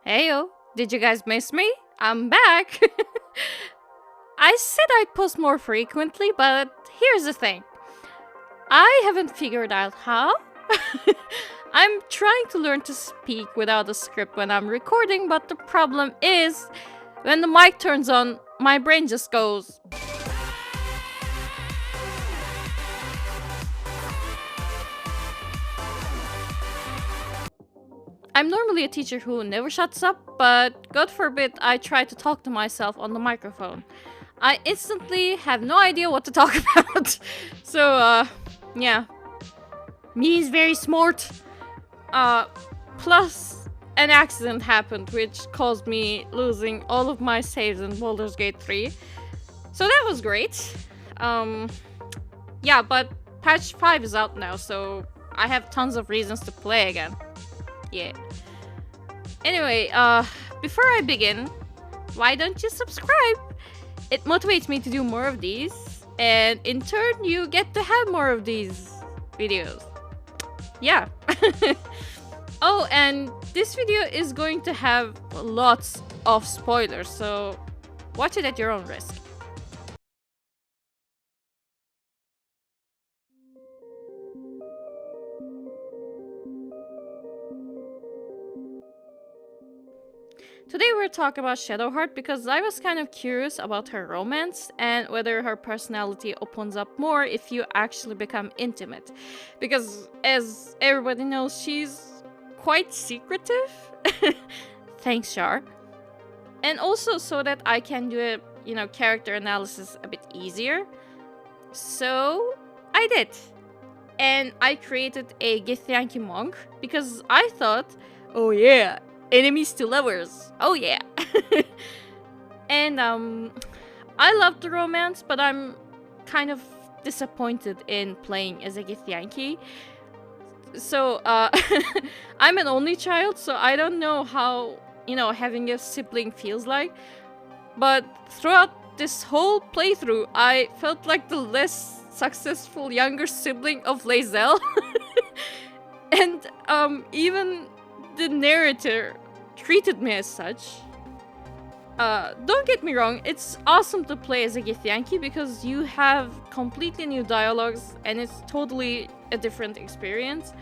Heyo, did you guys miss me? I'm back! I said I'd post more frequently, but here's the thing. I haven't figured out how. I'm trying to learn to speak without a script when I'm recording, but the problem is, when the mic turns on, my brain just goes. I'm normally a teacher who never shuts up, but God forbid I try to talk to myself on the microphone. I instantly have no idea what to talk about. So, yeah. Me is very smart. Plus, an accident happened which caused me losing all of my saves in Baldur's Gate 3. So that was great. Yeah, but patch 5 is out now, so I have tons of reasons to play again. Yeah. Anyway, before I begin, why don't you subscribe? It motivates me to do more of these, and in turn, you get to have more of these videos. Yeah. Oh, and this video is going to have lots of spoilers, so watch it at your own risk. Today we're talking about Shadowheart because I was kind of curious about her romance and whether her personality opens up more if you actually become intimate. Because as everybody knows, she's quite secretive. Thanks, Shar. And also so that I can do a, character analysis a bit easier. So I did. And I created a Githyanki monk because I thought, oh yeah, enemies to lovers. Oh yeah. And I love the romance, but I'm kind of disappointed in playing as a Githyanki. So I'm an only child, so I don't know how, having a sibling feels like. But throughout this whole playthrough, I felt like the less successful younger sibling of Lae'zel. And even the narrator treated me as such. Don't get me wrong, it's awesome to play as a Githyanki because you have completely new dialogues and it's totally a different experience.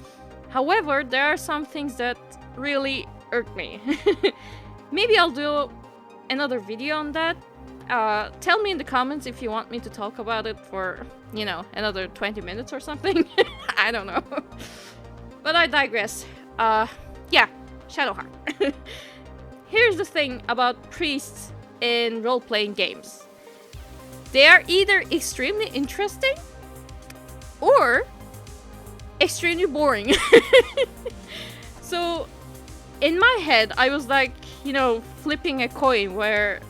However, there are some things that really irk me. Maybe I'll do another video on that. Tell me in the comments if you want me to talk about it for, another 20 minutes or something. I don't know. But I digress. Yeah, Shadowheart. Here's the thing about priests in role-playing games. They are either extremely interesting or extremely boring. So, in my head, I was like, flipping a coin where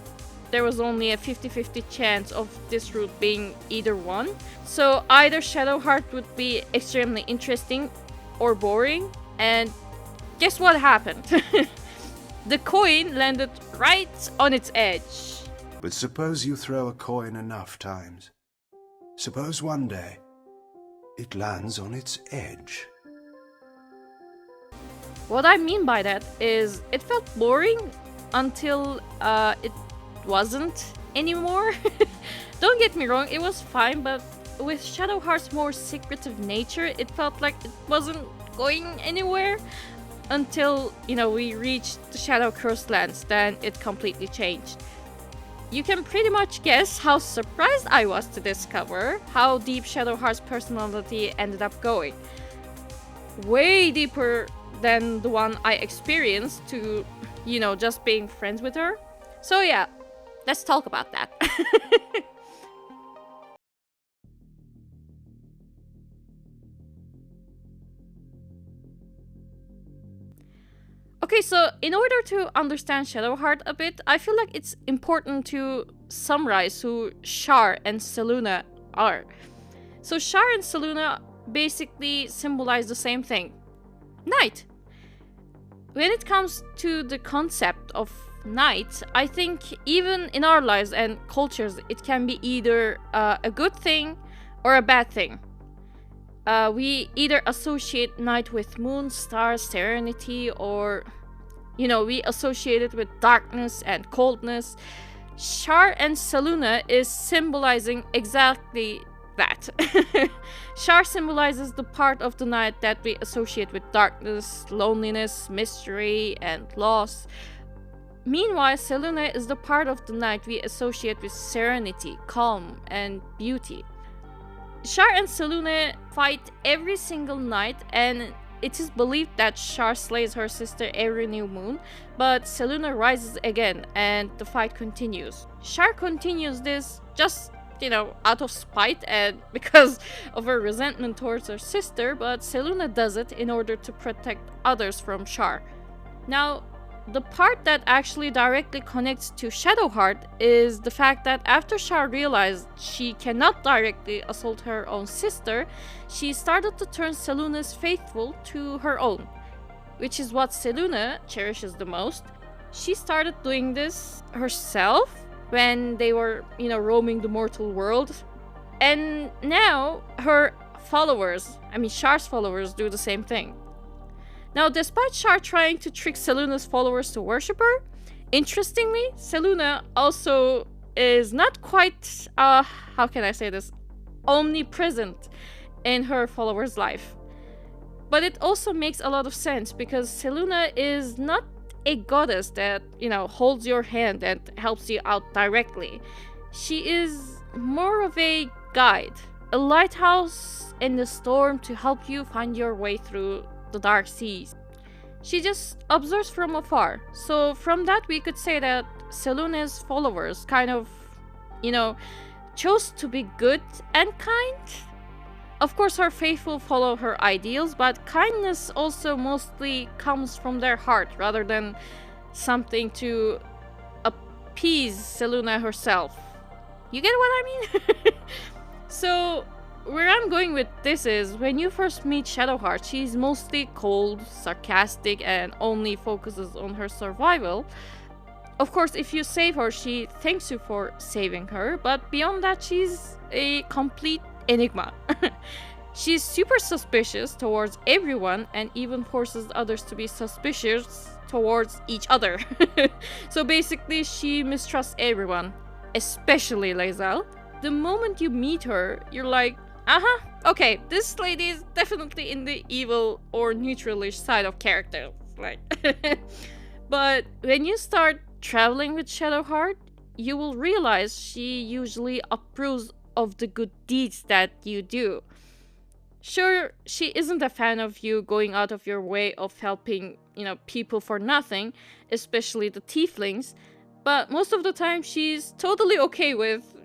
there was only a 50-50 chance of this route being either one. So, either Shadowheart would be extremely interesting or boring, and guess what happened? The coin landed right on its edge. But suppose you throw a coin enough times. Suppose one day it lands on its edge. What I mean by that is it felt boring until it wasn't anymore. Don't get me wrong, it was fine, but with Shadowheart's more secretive nature, it felt like it wasn't going anywhere until, we reached the Shadow Cursed Lands. Then it completely changed. You can pretty much guess how surprised I was to discover how deep Shadowheart's personality ended up going. Way deeper than the one I experienced to, just being friends with her. So yeah, let's talk about that. Okay, so in order to understand Shadowheart a bit, I feel like it's important to summarize who Shar and Selûne are. So Shar and Selûne basically symbolize the same thing. Night. When it comes to the concept of night, I think even in our lives and cultures, it can be either a good thing or a bad thing. We either associate night with moon, stars, serenity, or we associate it with darkness and coldness. Shar and Selûne is symbolizing exactly that. Shar symbolizes the part of the night that we associate with darkness, loneliness, mystery, and loss. Meanwhile, Selûne is the part of the night we associate with serenity, calm, and beauty. Shar and Selûne fight every single night, and it is believed that Shar slays her sister every new moon, but Selûne rises again and the fight continues. Shar continues this just, out of spite and because of her resentment towards her sister, but Selûne does it in order to protect others from Shar. Now, the part that actually directly connects to Shadowheart is the fact that after Shar realized she cannot directly assault her own sister, she started to turn Selûne's faithful to her own, which is what Selûne cherishes the most. She started doing this herself when they were, roaming the mortal world, and now her followers, Shar's followers, do the same thing. Now, despite Shar trying to trick Selûne's followers to worship her, interestingly, Selûne also is not quite, how can I say this, omnipresent in her followers' life. But it also makes a lot of sense because Selûne is not a goddess that, holds your hand and helps you out directly. She is more of a guide, a lighthouse in the storm to help you find your way through the dark seas. She just observes from afar. So from that we could say that Selûne's followers kind of, chose to be good and kind. Of course, her faithful follow her ideals, but kindness also mostly comes from their heart rather than something to appease Selûne herself. You get what I mean? So, where I'm going with this is, when you first meet Shadowheart, she's mostly cold, sarcastic, and only focuses on her survival. Of course, if you save her, she thanks you for saving her, but beyond that, she's a complete enigma. She's super suspicious towards everyone and even forces others to be suspicious towards each other. So basically, she mistrusts everyone, especially Lae'zel. The moment you meet her, you're like, okay, this lady is definitely in the evil or neutralish side of characters. But when you start traveling with Shadowheart, you will realize she usually approves of the good deeds that you do. Sure, she isn't a fan of you going out of your way of helping, people for nothing, especially the tieflings, but most of the time she's totally okay with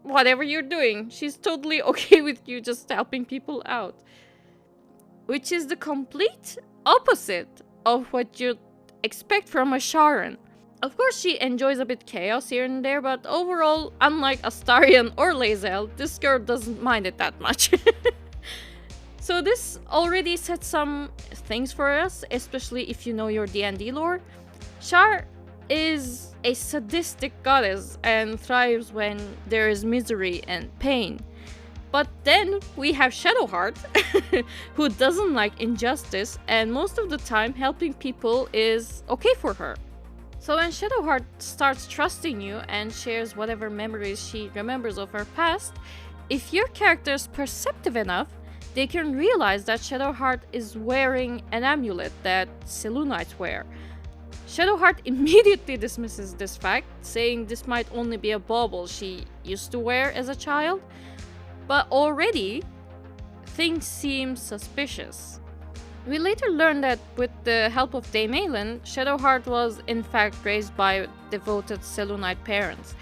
whatever you're doing. She's totally okay with you just helping people out. Which is the complete opposite of what you'd expect from a Sharan. Of course, she enjoys a bit chaos here and there, but overall, unlike Astarion or Lae'zel, this girl doesn't mind it that much. So this already sets some things for us, especially if you know your D&D lore. Shar is a sadistic goddess and thrives when there is misery and pain. But then we have Shadowheart, who doesn't like injustice, and most of the time helping people is okay for her. So when Shadowheart starts trusting you and shares whatever memories she remembers of her past, if your character is perceptive enough, they can realize that Shadowheart is wearing an amulet that Selûnites wear. Shadowheart immediately dismisses this fact, saying this might only be a bauble she used to wear as a child, but already things seem suspicious. We later learn that with the help of Daemalin, Shadowheart was in fact raised by devoted Selûnite parents.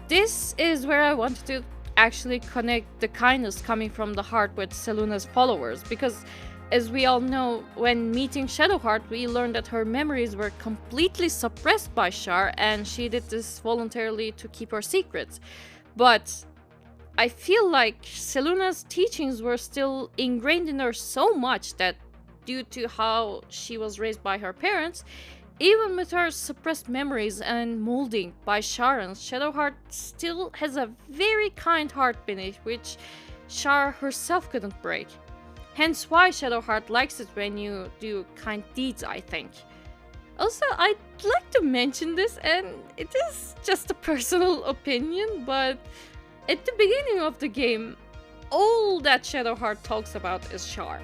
This is where I wanted to actually connect the kindness coming from the heart with Selûne's followers, because as we all know, when meeting Shadowheart, we learned that her memories were completely suppressed by Shar, and she did this voluntarily to keep her secrets. But I feel like Selûne's teachings were still ingrained in her so much that due to how she was raised by her parents, even with her suppressed memories and molding by Sharan's, Shadowheart still has a very kind heart beneath which Shar herself couldn't break. Hence why Shadowheart likes it when you do kind deeds, I think. Also, I'd like to mention this, and it is just a personal opinion, but at the beginning of the game, all that Shadowheart talks about is Shar.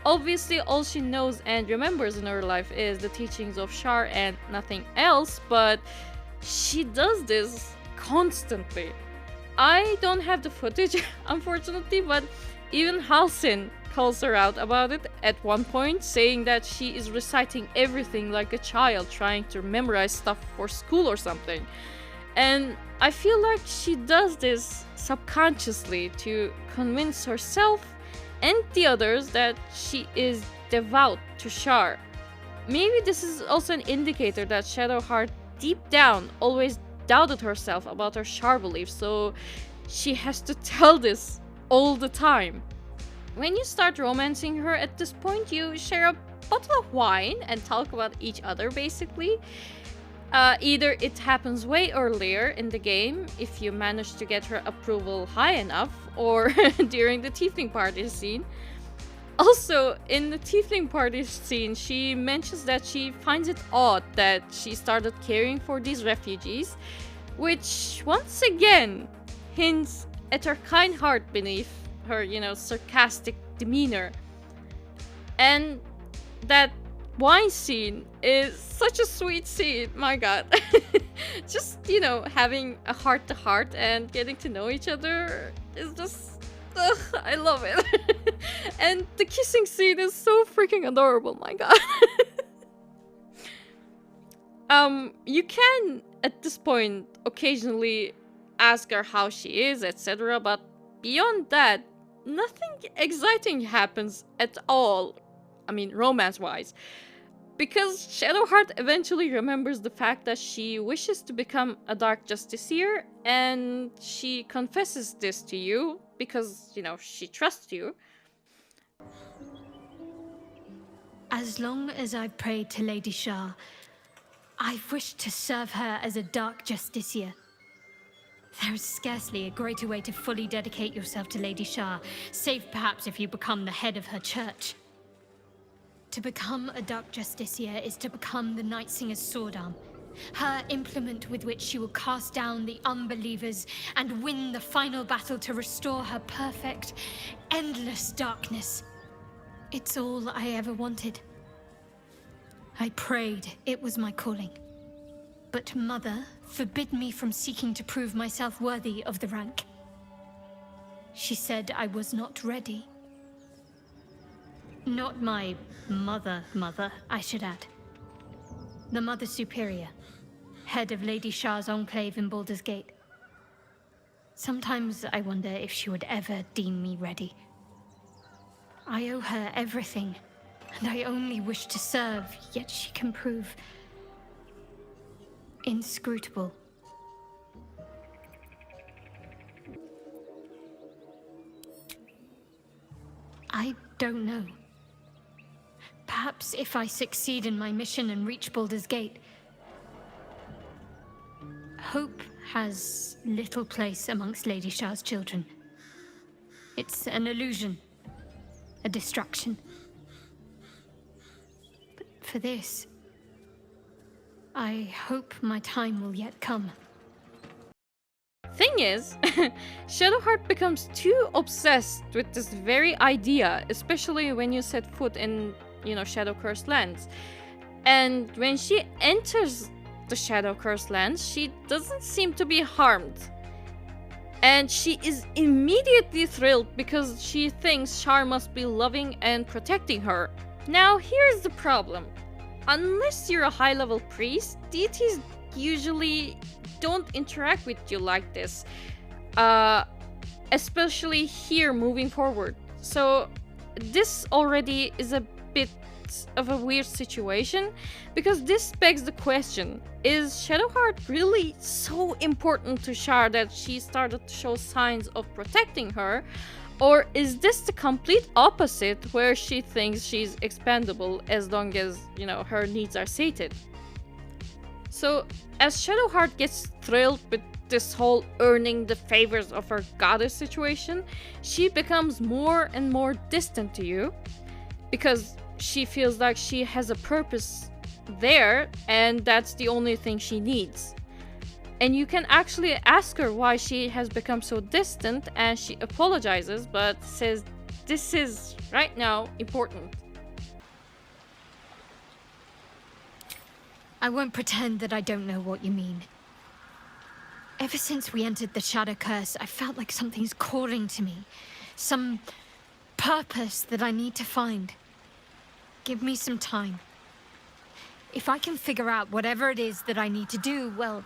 Obviously, all she knows and remembers in her life is the teachings of Shar and nothing else, but she does this constantly. I don't have the footage, unfortunately, but even Halsin calls her out about it at one point, saying that she is reciting everything like a child trying to memorize stuff for school or something. And I feel like she does this subconsciously to convince herself and the others that she is devout to Shar. Maybe this is also an indicator that Shadowheart deep down always doubted herself about her Shar beliefs, so she has to tell this all the time. When you start romancing her at this point, you share a bottle of wine and talk about each other basically. Either it happens way earlier in the game if you manage to get her approval high enough, or during the tiefling party scene. Also, in the tiefling party scene, she mentions that she finds it odd that she started caring for these refugees, which once again hints at her kind heart beneath her, sarcastic demeanor. And that wine scene is such a sweet scene, my god. Just, having a heart to heart and getting to know each other is just, I love it. And the kissing scene is so freaking adorable, my god. You can, at this point, occasionally ask her how she is, etc., but beyond that, nothing exciting happens at all. I mean, romance-wise. Because Shadowheart eventually remembers the fact that she wishes to become a Dark Justiciar, and she confesses this to you because, she trusts you. As long as I've prayed to Lady Shar, I've wished to serve her as a Dark Justiciar. There is scarcely a greater way to fully dedicate yourself to Lady Shar, save perhaps if you become the head of her church. To become a Dark Justiciar is to become the Night Singer's sword arm, her implement with which she will cast down the unbelievers and win the final battle to restore her perfect, endless darkness. It's all I ever wanted. I prayed it was my calling. But Mother forbid me from seeking to prove myself worthy of the rank. She said I was not ready. Not my mother, I should add. The Mother Superior, head of Lady Shar's enclave in Baldur's Gate. Sometimes I wonder if she would ever deem me ready. I owe her everything, and I only wish to serve, yet she can prove inscrutable. I don't know. Perhaps if I succeed in my mission and reach Baldur's Gate. Hope has little place amongst Lady Shar's children. It's an illusion, a distraction. But for this, I hope my time will yet come. Thing is, Shadowheart becomes too obsessed with this very idea, especially when you set foot in, Shadow Cursed lands. And when she enters the Shadow Cursed lands, she doesn't seem to be harmed. And she is immediately thrilled because she thinks Shar must be loving and protecting her. Now, here's the problem. Unless you're a high-level priest, deities usually don't interact with you like this. Especially here moving forward. So this already is a bit of a weird situation, because this begs the question, is Shadowheart really so important to Shar that she started to show signs of protecting her? Or is this the complete opposite, where she thinks she's expendable as long as, her needs are sated? So, as Shadowheart gets thrilled with this whole earning the favors of her goddess situation, she becomes more and more distant to you, because she feels like she has a purpose there, and that's the only thing she needs. And you can actually ask her why she has become so distant, and she apologizes but says this is right now important. I won't pretend that I don't know what you mean. Ever since we entered the Shadow Curse, I felt like something's calling to me. Some purpose that I need to find. Give me some time. If I can figure out whatever it is that I need to do, well,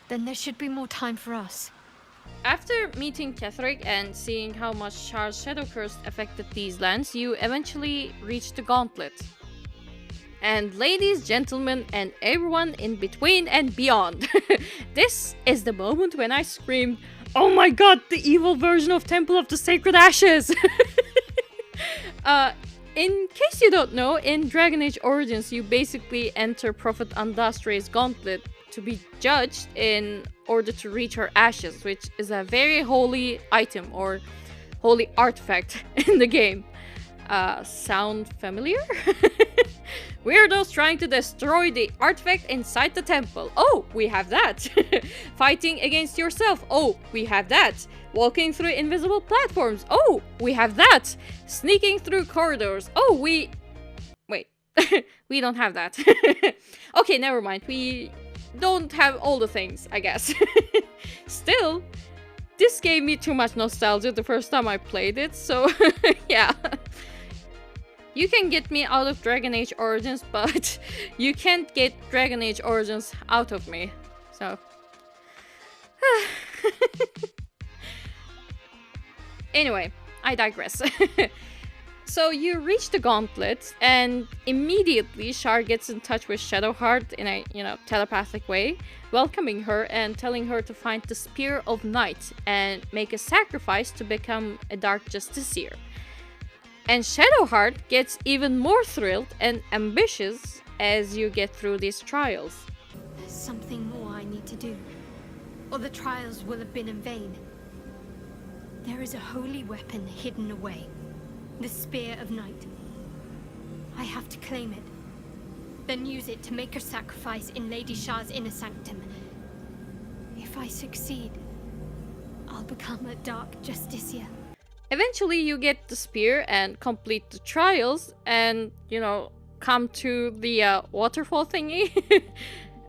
then there should be more time for us. After meeting Ketheric and seeing how much Char's Shadow Curse affected these lands, you eventually reach the Gauntlet. And ladies, gentlemen, and everyone in between and beyond, this is the moment when I screamed, "Oh my god, the evil version of Temple of the Sacred Ashes!" In case you don't know, in Dragon Age Origins, you basically enter Prophet Andastre's Gauntlet to be judged in order to reach her ashes, which is a very holy item or holy artifact in the game. Sound familiar? Weirdos trying to destroy the artifact inside the temple. Oh, we have that. Fighting against yourself. Oh, we have that. Walking through invisible platforms. Oh, we have that. Sneaking through corridors. Oh, wait. We don't have that. Okay, never mind. We don't have all the things, I guess. Still, this gave me too much nostalgia the first time I played it, so yeah. You can get me out of Dragon Age Origins, but you can't get Dragon Age Origins out of me. So. Anyway, I digress. So you reach the Gauntlet, and immediately Char gets in touch with Shadowheart in a, telepathic way, welcoming her and telling her to find the Spear of Night and make a sacrifice to become a Dark Justiciar. And Shadowheart gets even more thrilled and ambitious as you get through these trials. There's something more I need to do, or the trials will have been in vain. There is a holy weapon hidden away, the Spear of Night. I have to claim it, then use it to make a sacrifice in Lady Char's inner sanctum. If I succeed, I'll become a Dark Justiciar. Eventually you get the spear and complete the trials and, come to the waterfall thingy.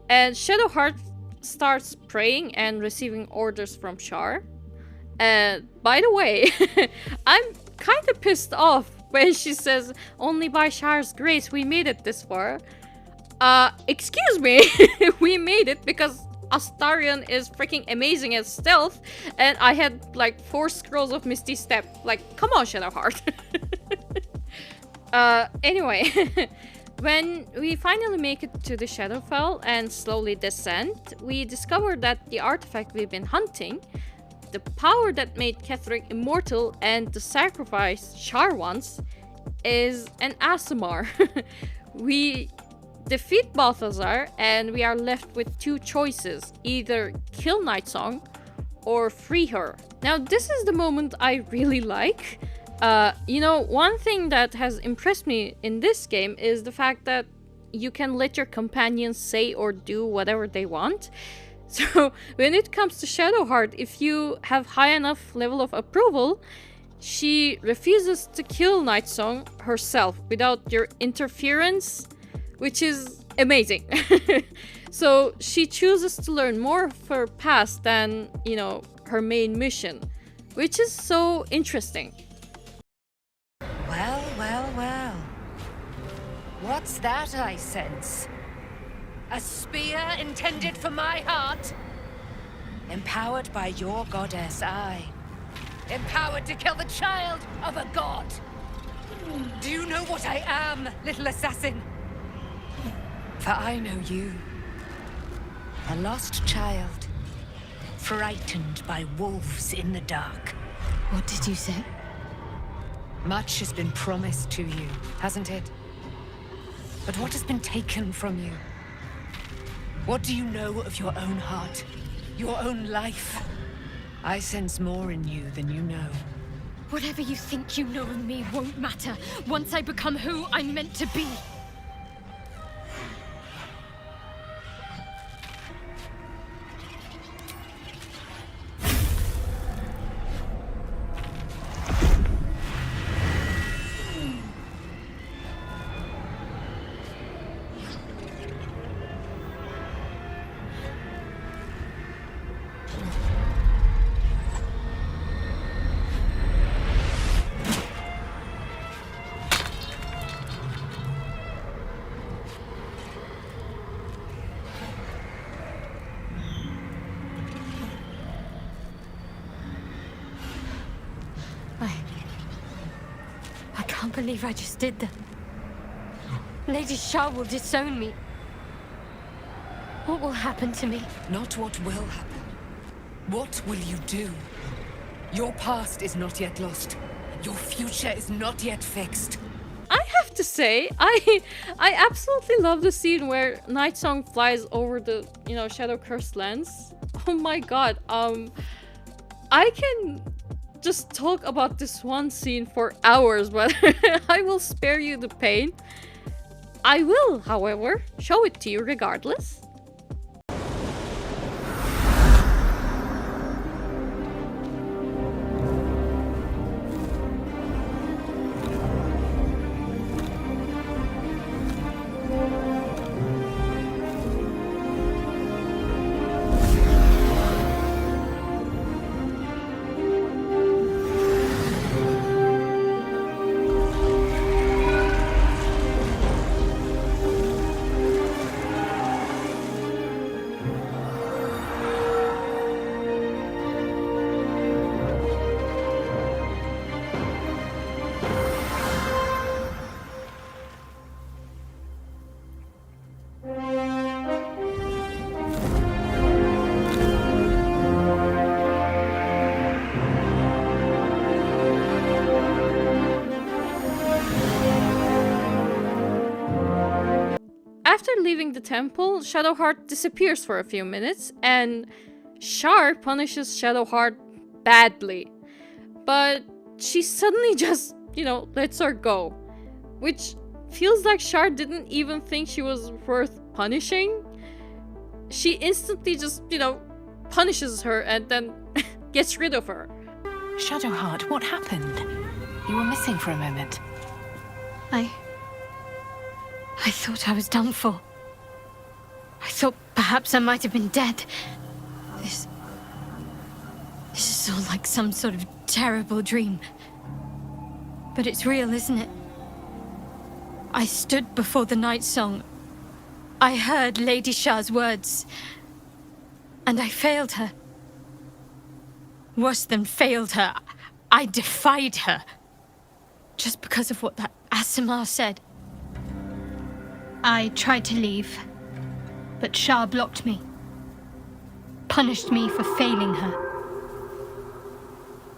And Shadowheart starts praying and receiving orders from Char. And by the way, I'm kind of pissed off when she says, "Only by Char's grace we made it this far." Excuse me, we made it because Astarion is freaking amazing at stealth, and I had like 4 scrolls of Misty Step. Like, come on, Shadowheart. Anyway, when we finally make it to the Shadowfell and slowly descend, we discover that the artifact we've been hunting, the power that made Ketheric immortal and the sacrifice Char wants, is an Aasimar. We defeat Balthazar and we are left with 2 choices: either kill Nightsong or free her. Now this is the moment I really like. One thing that has impressed me in this game is the fact that you can let your companions say or do whatever they want. So when it comes to Shadowheart, if you have high enough level of approval, she refuses to kill Nightsong herself without your interference, which is amazing. So she chooses to learn more of her past than, her main mission, which is so interesting. Well. What's that I sense? A spear intended for my heart? Empowered by your goddess, empowered to kill the child of a god. Do you know what I am, little assassin? For I know you. A lost child, frightened by wolves in the dark. What did you say? Much has been promised to you, hasn't it? But what has been taken from you? What do you know of your own heart? Your own life? I sense more in you than you know. Whatever you think you know of me won't matter once I become who I'm meant to be. can't believe I just did that. Lady Shah will disown me. What will happen to me? Not what will happen. What will you do? Your past is not yet lost. Your future is not yet fixed. I have to say, I absolutely love the scene where Nightsong flies over the, Shadow Cursed lands. Oh my god, I can just talk about this one scene for hours, but I will spare you the pain. I will, however, show it to you regardless. After leaving the temple, Shadowheart disappears for a few minutes, and Shar punishes Shadowheart badly. But she suddenly just, lets her go. Which feels like Shar didn't even think she was worth punishing. She instantly just, punishes her and then gets rid of her. Shadowheart, what happened? You were missing for a moment. I thought I was done for. I thought perhaps I might have been dead. This is all like some sort of terrible dream. But it's real, isn't it? I stood before the night song. I heard Lady Shah's words. And I failed her. Worse than failed her, I defied her. Just because of what that Asimar said. I tried to leave, but Shah blocked me. Punished me for failing her.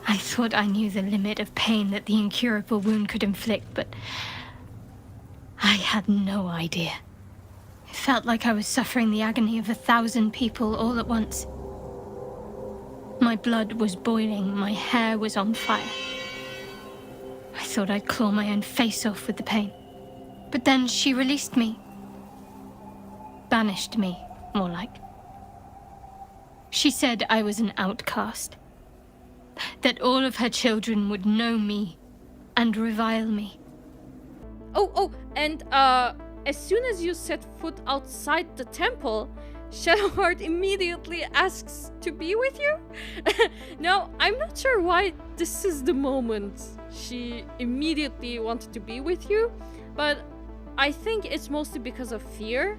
I thought I knew the limit of pain that the incurable wound could inflict, but I had no idea. It felt like I was suffering the agony of 1,000 people all at once. My blood was boiling, my hair was on fire. I thought I'd claw my own face off with the pain. But then she released me. Banished me, more like. She said I was an outcast. That all of her children would know me and revile me. And as soon as you set foot outside the temple, Shadowheart immediately asks to be with you? Now, I'm not sure why this is the moment she immediately wanted to be with you, but I think it's mostly because of fear.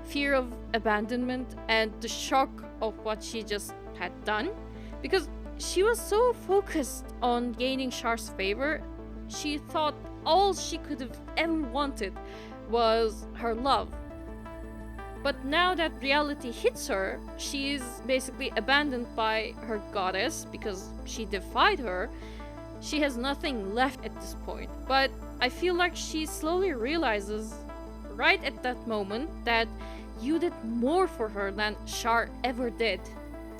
Fear of abandonment and the shock of what she just had done. Because she was so focused on gaining Shar's favor, she thought all she could have ever wanted was her love. But now that reality hits her, she is basically abandoned by her goddess because she defied her. She has nothing left at this point. But I feel like she slowly realizes right at that moment that you did more for her than Shar ever did.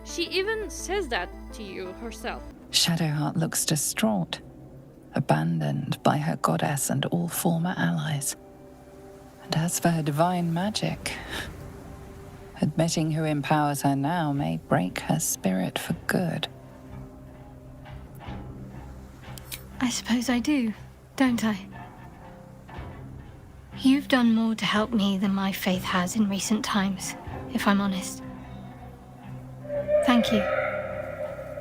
She even says that to you herself. Shadowheart looks distraught, abandoned by her goddess and all former allies. And as for her divine magic, admitting who empowers her now may break her spirit for good. I suppose I do, don't I? You've done more to help me than my faith has in recent times, if I'm honest. Thank you.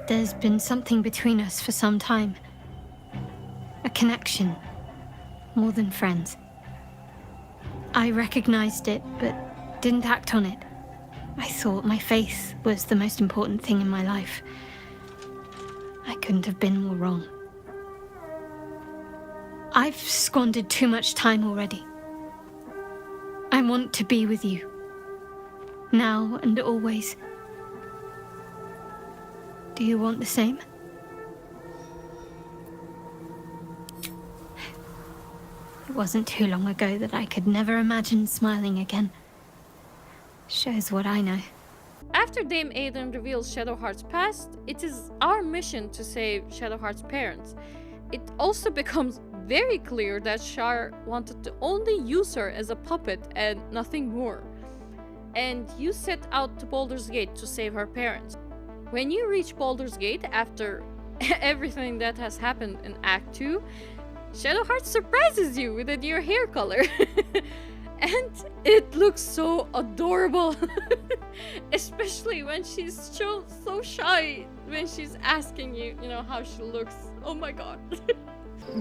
There's been something between us for some time. A connection, more than friends. I recognized it, but didn't act on it. I thought my faith was the most important thing in my life. I couldn't have been more wrong. I've squandered too much time already. I want to be with you. Now and always. Do you want the same? It wasn't too long ago that I could never imagine smiling again. Shows what I know. After Dame Aiden reveals Shadowheart's past, it is our mission to save Shadowheart's parents. It also becomes very clear that Shar wanted to only use her as a puppet and nothing more. And you set out to Baldur's Gate to save her parents. When you reach Baldur's Gate after everything that has happened in Act 2, Shadowheart surprises you with a new hair color. And it looks so adorable. Especially when she's so shy when she's asking you, how she looks. Oh my god.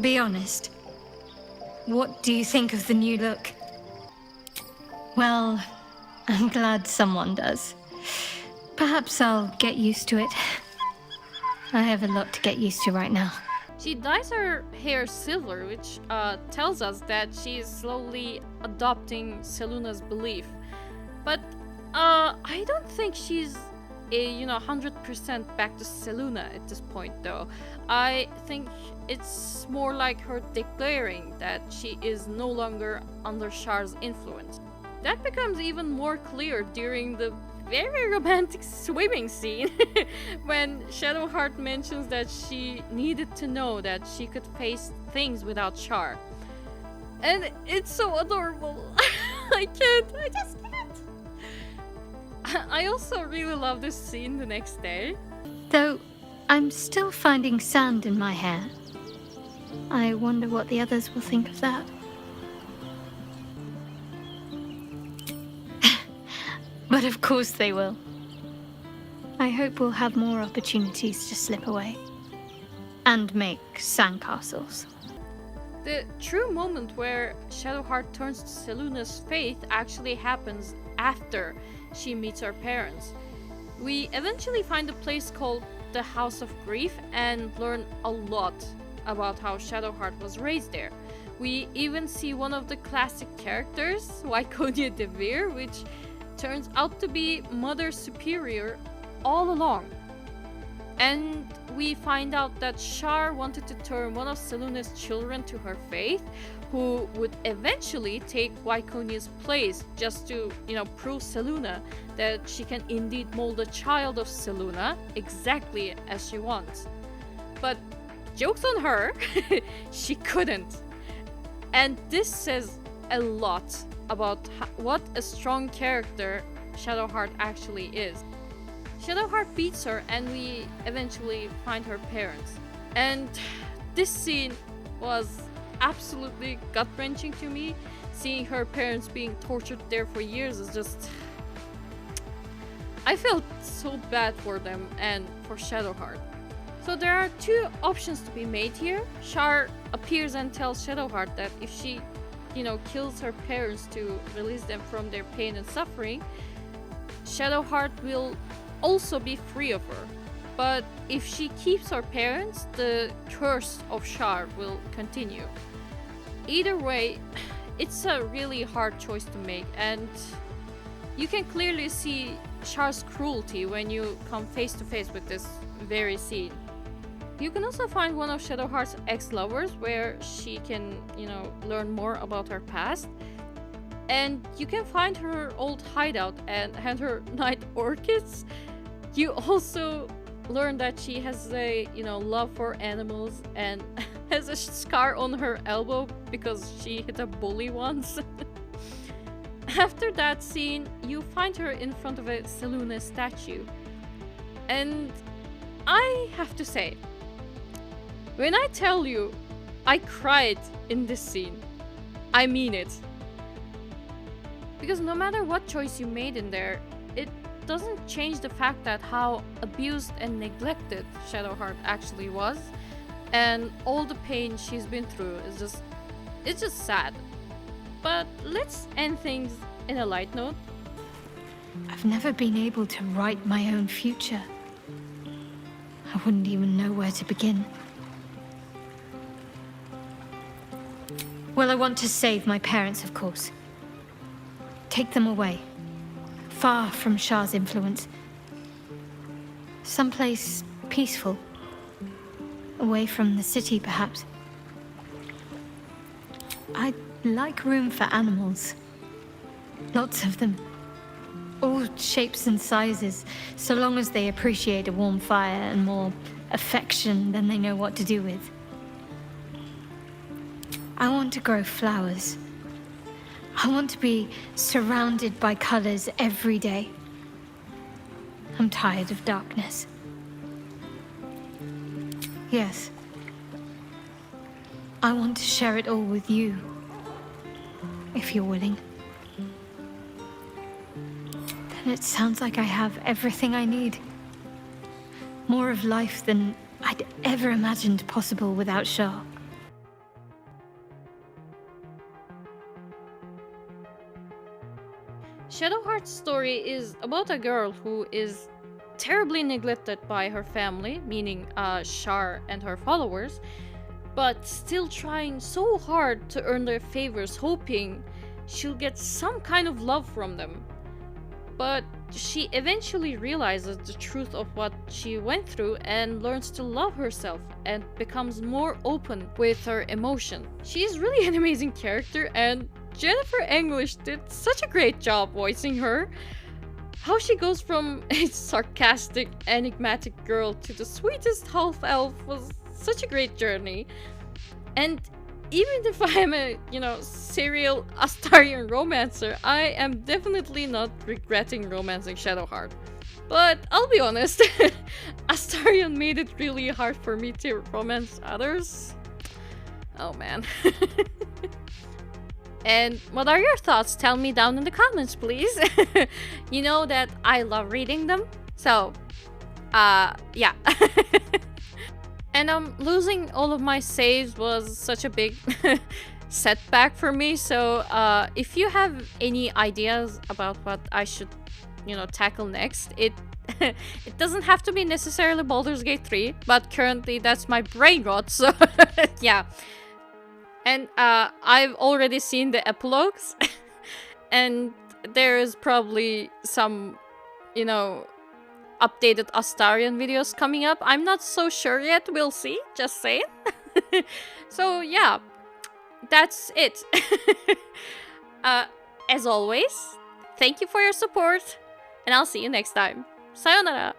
Be honest. What do you think of the new look? Well, I'm glad someone does. Perhaps I'll get used to it. I have a lot to get used to right now. She dyes her hair silver, which tells us that she is slowly adopting Seluna's belief. But I don't think she's 100% back to Seluna at this point, though. I think it's more like her declaring that she is no longer under Shar's influence. That becomes even more clear during the very romantic swimming scene when Shadowheart mentions that she needed to know that she could face things without Shar. And it's so adorable. I just can't. I also really love this scene the next day. Though I'm still finding sand in my hair. I wonder what the others will think of that. But of course they will. I hope we'll have more opportunities to slip away. And make sandcastles. The true moment where Shadowheart turns to Seluna's faith actually happens after she meets her parents. We eventually find a place called the House of Grief and learn a lot about how Shadowheart was raised there. We even see one of the classic characters, Wyconia de Veer, which turns out to be Mother Superior all along. And we find out that Shar wanted to turn one of Seluna's children to her faith, who would eventually take Wyconia's place just to, prove Seluna that she can indeed mold a child of Seluna exactly as she wants. But joke's on her, she couldn't. And this says a lot about what a strong character Shadowheart actually is. Shadowheart beats her and we eventually find her parents. And this scene was absolutely gut-wrenching to me. Seeing her parents being tortured there for years is just... I felt so bad for them and for Shadowheart. So there are two options to be made here. Shar appears and tells Shadowheart that if she kills her parents to release them from their pain and suffering, Shadowheart will also be free of her. But if she keeps her parents, the curse of Shar will continue. Either way, it's a really hard choice to make, and you can clearly see Shar's cruelty when you come face to face with this very scene. You can also find one of Shadowheart's ex-lovers where she can, learn more about her past. And you can find her old hideout and her night orchids. You also learn that she has a, love for animals and has a scar on her elbow because she hit a bully once. After that scene, you find her in front of a Seluna statue. And I have to say, when I tell you I cried in this scene, I mean it. Because no matter what choice you made in there, it doesn't change the fact that how abused and neglected Shadowheart actually was, and all the pain she's been through is just sad. But let's end things in a light note. I've never been able to write my own future. I wouldn't even know where to begin. Well, I want to save my parents, of course. Take them away. Far from Shah's influence. Someplace peaceful. Away from the city, perhaps. I'd like room for animals. Lots of them. All shapes and sizes, so long as they appreciate a warm fire and more affection than they know what to do with. I want to grow flowers. I want to be surrounded by colors every day. I'm tired of darkness. Yes. I want to share it all with you, if you're willing. Then it sounds like I have everything I need. More of life than I'd ever imagined possible without Shah. Shadowheart's story is about a girl who is terribly neglected by her family, meaning Shar and her followers, but still trying so hard to earn their favors, hoping she'll get some kind of love from them. But she eventually realizes the truth of what she went through and learns to love herself and becomes more open with her emotion. She's really an amazing character, and Jennifer English did such a great job voicing her. How she goes from a sarcastic, enigmatic girl to the sweetest half-elf was such a great journey. And even if I am a, serial Astarian romancer, I am definitely not regretting romancing Shadowheart. But I'll be honest, Astarion made it really hard for me to romance others. Oh man. And what are your thoughts? Tell me down in the comments, please. You know that I love reading them. So, yeah. And losing all of my saves was such a big setback for me. So, if you have any ideas about what I should, tackle next, it it doesn't have to be necessarily Baldur's Gate 3, but currently that's my brain rot. So, yeah. And I've already seen the epilogues, and there is probably some, updated Astarion videos coming up. I'm not so sure yet, we'll see, just saying. So yeah, that's it. As always, thank you for your support, and I'll see you next time. Sayonara!